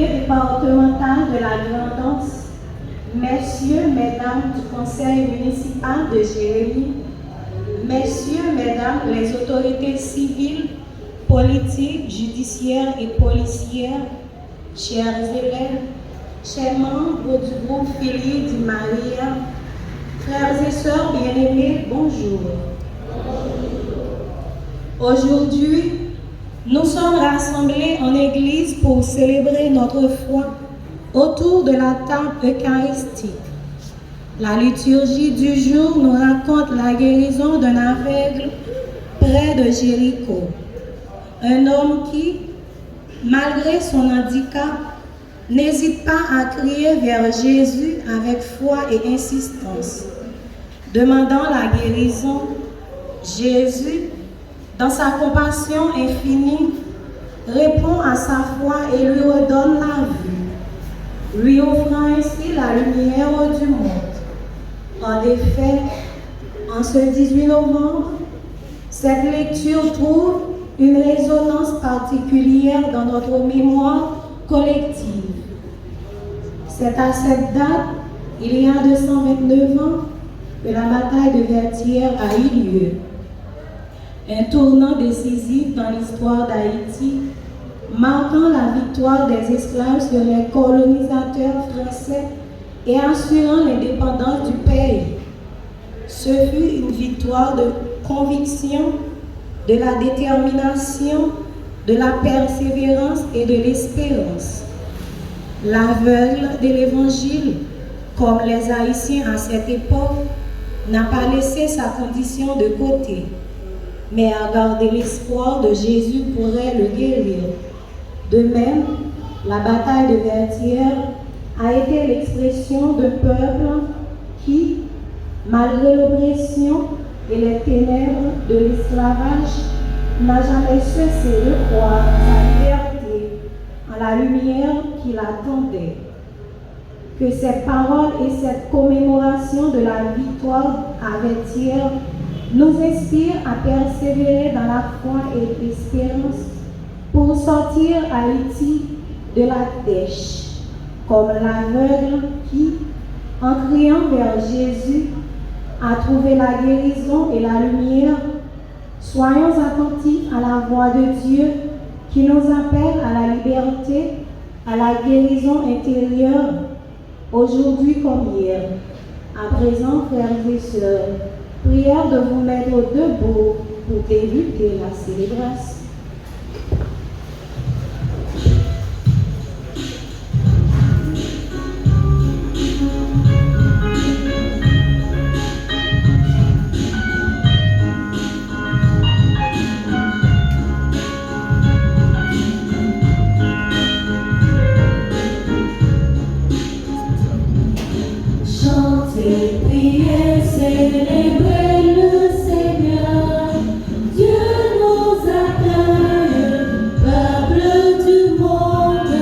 Comité départemental de la Grand'Anse, messieurs, mesdames du conseil municipal de Jérémie, messieurs, mesdames les autorités civiles, politiques, judiciaires et policières, chers élèves, chers membres du groupe Fili di Maria, frères et sœurs bien-aimés, bonjour. Aujourd'hui, nous sommes rassemblés en Église pour célébrer notre foi autour de la table eucharistique. La liturgie du jour nous raconte la guérison d'un aveugle près de Jéricho. Un homme qui, malgré son handicap, n'hésite pas à crier vers Jésus avec foi et insistance. Demandant la guérison, Jésus, dans sa compassion infinie, répond à sa foi et lui redonne la vue, lui offrant ainsi la lumière du monde. En effet, en ce 18 novembre, cette lecture trouve une résonance particulière dans notre mémoire collective. C'est à cette date, il y a 229 ans, que la bataille de Vertières a eu lieu. Un tournant décisif dans l'histoire d'Haïti, marquant la victoire des esclaves sur les colonisateurs français et assurant l'indépendance du pays. Ce fut une victoire de conviction, de la détermination, de la persévérance et de l'espérance. L'aveugle de l'Évangile, comme les Haïtiens à cette époque, n'a pas laissé sa condition de côté, mais a gardé l'espoir de Jésus pourrait le guérir. De même, la bataille de Vertières a été l'expression d'un peuple qui, malgré l'oppression et les ténèbres de l'esclavage, n'a jamais cessé de croire sa liberté en la lumière qui l'attendait. Que ces paroles et cette commémoration de la victoire à Vertières nous inspirent à persévérer dans la foi et l'espérance pour sortir Haïti de la dèche, comme l'aveugle qui, en criant vers Jésus, a trouvé la guérison et la lumière. Soyons attentifs à la voix de Dieu qui nous appelle à la liberté, à la guérison intérieure, aujourd'hui comme hier. À présent, frères et sœurs, prière de vous mettre debout pour débuter la célébration. Célébrer le Seigneur, Dieu nous accueille, peuple du monde,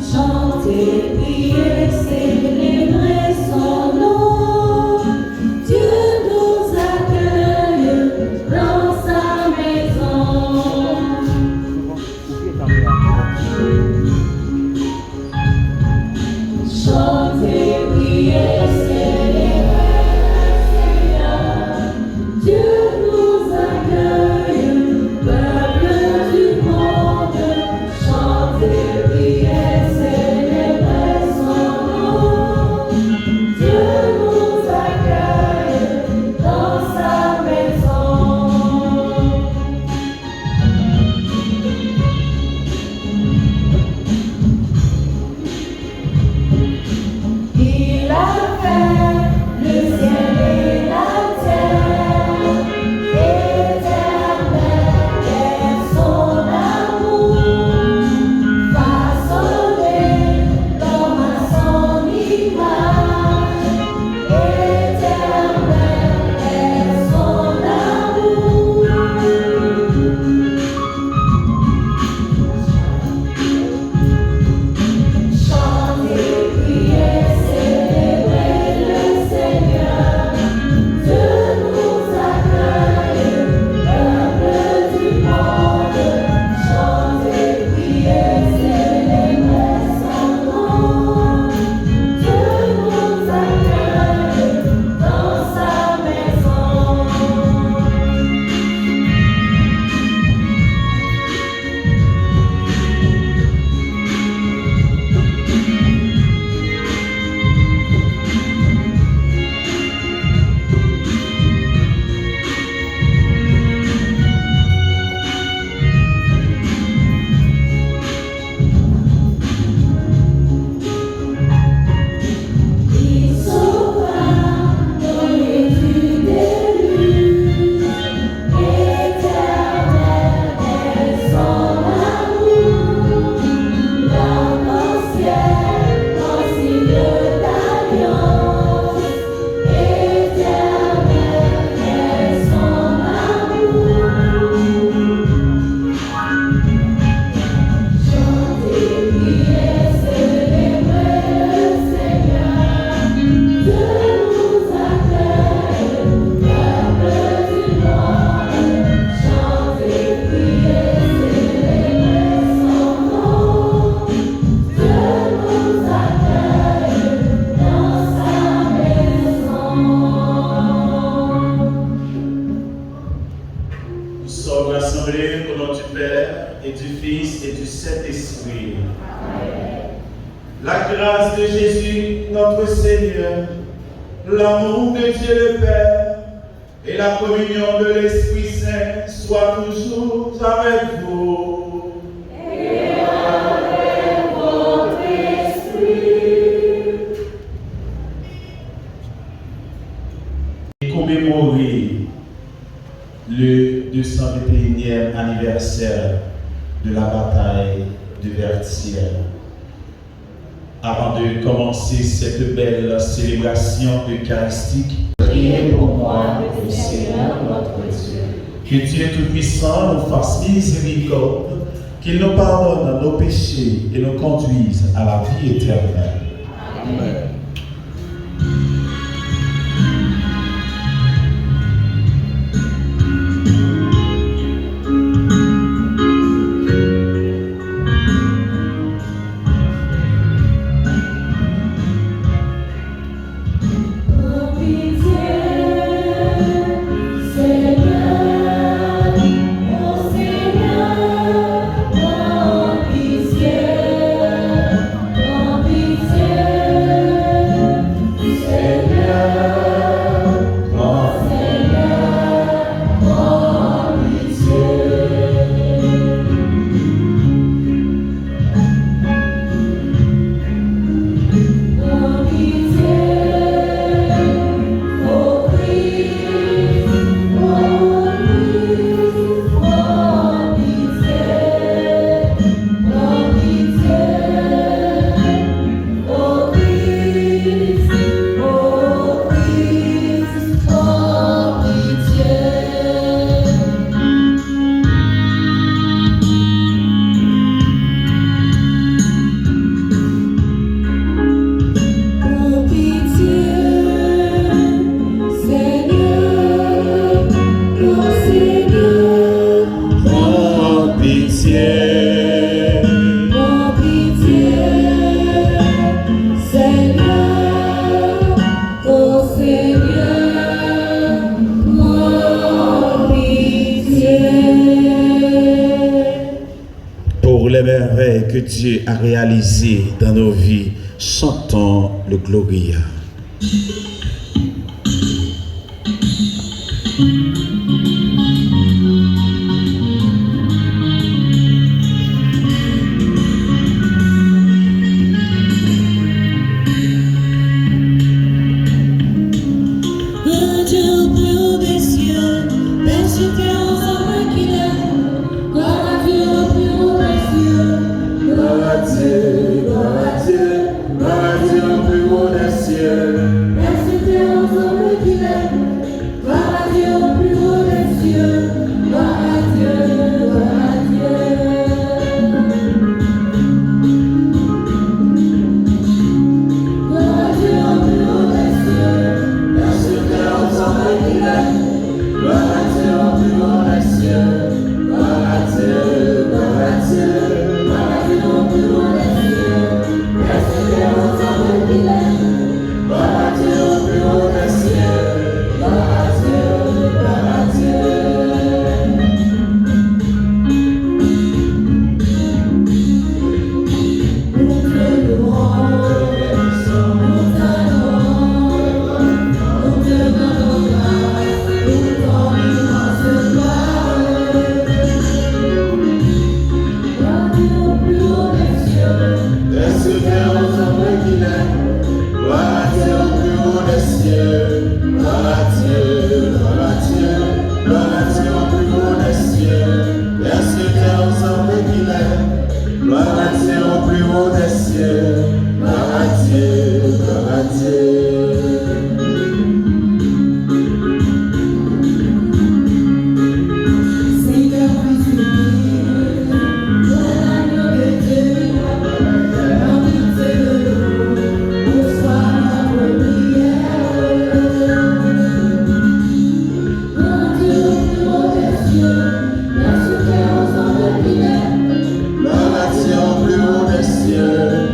chanter, prier, célébrer son nom. Dieu nous accueille dans sa maison. Chanter, prier, La grâce de Jésus, notre Seigneur, l'amour de Dieu le Père et la communion de l'Esprit Saint soient toujours avec vous. Et avec votre esprit. Commémorer le 221e anniversaire de la bataille de Vertières. Avant de commencer cette belle célébration eucharistique, Priez pour moi, le Seigneur notre Dieu. que Dieu Tout-Puissant nous fasse miséricorde, qu'il nous pardonne nos péchés et nous conduise à la vie éternelle. Amen. Que Dieu a réalisé dans nos vies, chantons le Gloria. Gloire à Dieu au plus haut des cieux.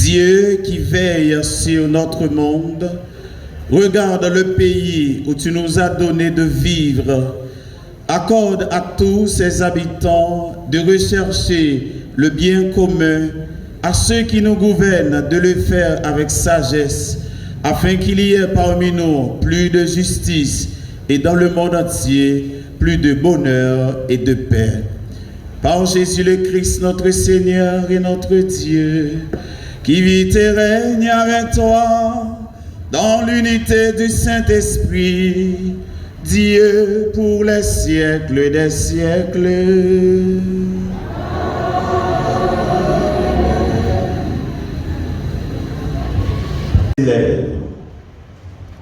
Dieu qui veille sur notre monde, regarde le pays où tu nous as donné de vivre. Accorde à tous ses habitants de rechercher le bien commun, à ceux qui nous gouvernent de le faire avec sagesse, afin qu'il y ait parmi nous plus de justice et dans le monde entier plus de bonheur et de paix. Par Jésus le Christ, notre Seigneur et notre Dieu, qui vit et règne avec toi dans l'unité du Saint-Esprit, Dieu pour les siècles des siècles.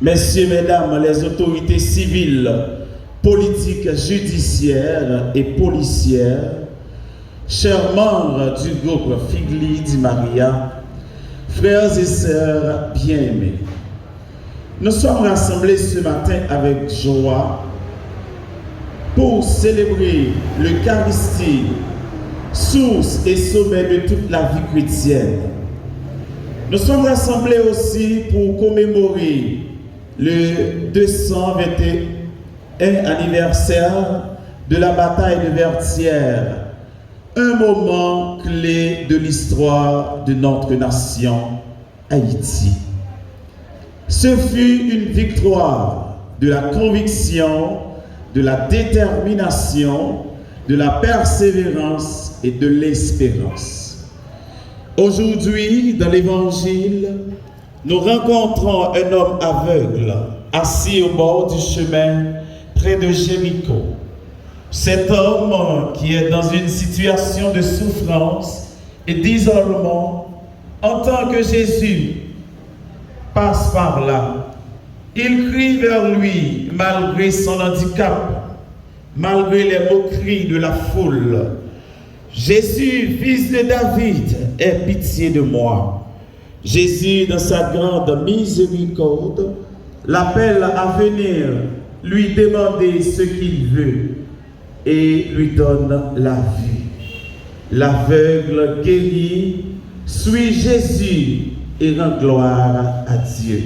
Messieurs, mesdames, les autorités civiles, politiques, judiciaires et policières, chers membres du groupe Figli di Maria, frères et sœurs bien-aimés, nous sommes rassemblés ce matin avec joie pour célébrer l'Eucharistie, source et sommet de toute la vie chrétienne. Nous sommes rassemblés aussi pour commémorer le 221 anniversaire de la bataille de Vertières, un moment clé de l'histoire de notre nation, Haïti. Ce fut une victoire de la conviction, de la détermination, de la persévérance et de l'espérance. Aujourd'hui, dans l'Évangile, nous rencontrons un homme aveugle assis au bord du chemin près de Jéricho. Cet homme qui est dans une situation de souffrance et d'isolement entend que Jésus passe par là. Il crie vers lui malgré son handicap, malgré les moqueries de la foule. Jésus, fils de David, aie pitié de moi. Jésus, dans sa grande miséricorde, l'appelle à venir lui demander ce qu'il veut et lui donne la vue. L'aveugle guéri suit Jésus et rend gloire à Dieu.